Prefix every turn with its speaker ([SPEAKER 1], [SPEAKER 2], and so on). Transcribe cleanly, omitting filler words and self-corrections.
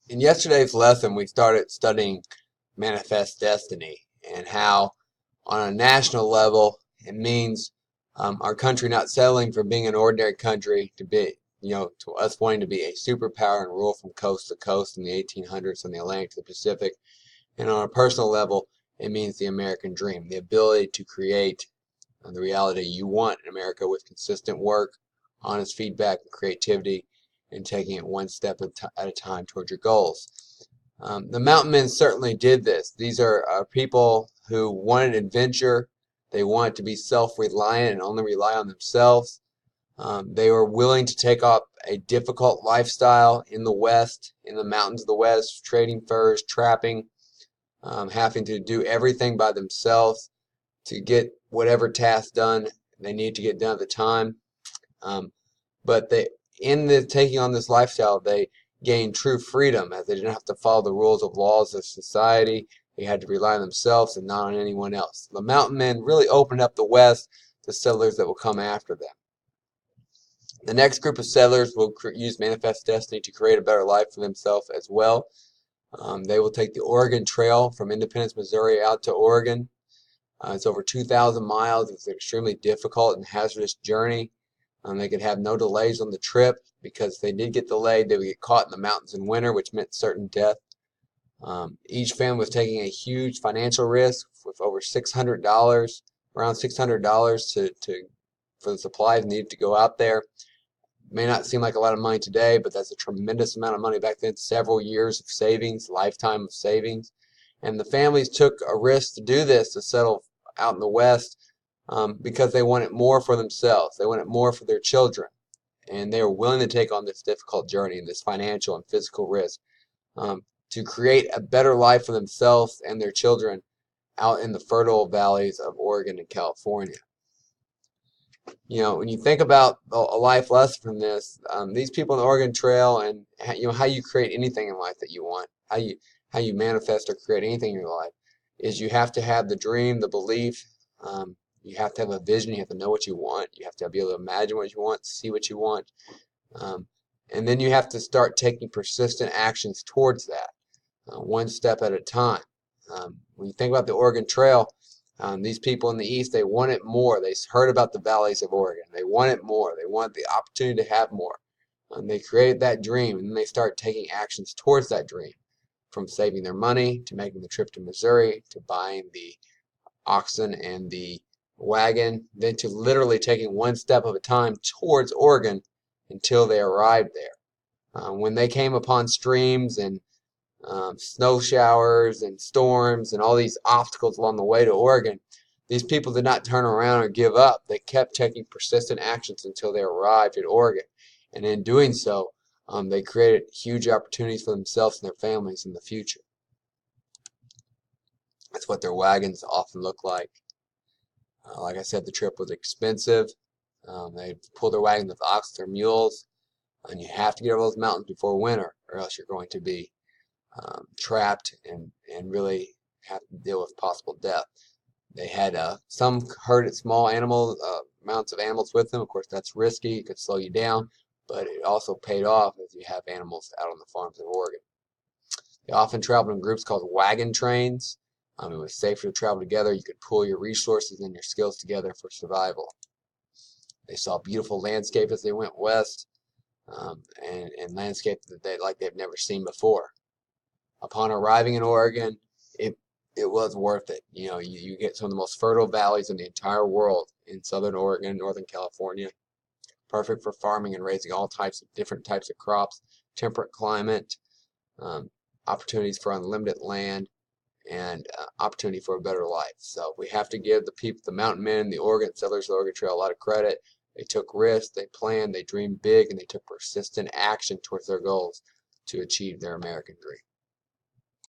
[SPEAKER 1] In yesterday's lesson, we started studying manifest destiny and how, on a national level, it means our country not settling for being an ordinary country to be, to us wanting to be a superpower and rule from coast to coast in the 1800s from the Atlantic to the Pacific. And on a personal level, it means the American dream, the ability to create the reality you want in America with consistent work, honest feedback, and creativity, and taking it one step at a time toward your goals. The mountain men certainly did this. These are people who wanted adventure. They wanted to be self-reliant and only rely on themselves. They were willing to take up a difficult lifestyle in the West, in the mountains of the West, trading furs, trapping, having to do everything by themselves to get whatever task done they need to get done at the time. But in taking on this lifestyle, they gained true freedom as they didn't have to follow the rules of laws of society. They had to rely on themselves and not on anyone else. The mountain men really opened up the West to settlers that will come after them. The next group of settlers will use manifest destiny to create a better life for themselves as well. They will take the Oregon Trail from Independence, Missouri out to Oregon. It's over 2,000 miles. It's an extremely difficult and hazardous journey. They could have no delays on the trip because if they did get delayed, they would get caught in the mountains in winter, which meant certain death. Each family was taking a huge financial risk with over $600, around $600 for the supplies needed to go out there. It may not seem like a lot of money today, but that's a tremendous amount of money back then. Several years of savings, lifetime of savings. And the families took a risk to do this, to settle out in the West, because they wanted more for themselves. They wanted more for their children. And they were willing to take on this difficult journey and this financial and physical risk to create a better life for themselves and their children out in the fertile valleys of Oregon and California. When you think about a life lesson from this, these people in the Oregon Trail and how you create anything in life that you want, how you manifest or create anything in your life, is you have to have the dream, the belief. You have to have a vision. You have to know what you want. You have to be able to imagine what you want, see what you want. And then you have to start taking persistent actions towards that, one step at a time. When you think about the Oregon Trail, these people in the East, they wanted more. They heard about the valleys of Oregon. They wanted more. They wanted the opportunity to have more. They created that dream, and then they start taking actions towards that dream, from saving their money to making the trip to Missouri to buying the oxen and the wagon, then to literally taking one step at a time towards Oregon until they arrived there. When they came upon streams and snow showers and storms and all these obstacles along the way to Oregon, these people did not turn around or give up. They kept taking persistent actions until they arrived at Oregon. And in doing so, they created huge opportunities for themselves and their families in the future. That's what their wagons often look like. Like I said, the trip was expensive. They pull their wagons with oxen or mules, and you have to get over those mountains before winter, or else you're going to be trapped and really have to deal with possible death. They had some herded small animals, amounts of animals with them. Of course, that's risky. It could slow you down, but it also paid off as you have animals out on the farms of Oregon. They often traveled in groups called wagon trains. It was safer to travel together. You could pool your resources and your skills together for survival. They saw beautiful landscape as they went west, and landscape that they've never seen before. Upon arriving in Oregon, it was worth it. You get some of the most fertile valleys in the entire world in southern Oregon, northern California. Perfect for farming and raising all different types of crops, temperate climate, opportunities for unlimited land, and opportunity for a better life. So we have to give the people, the mountain men, the Oregon settlers of the Oregon Trail, a lot of credit. They took risks, they planned, they dreamed big, and they took persistent action towards their goals to achieve their American dream.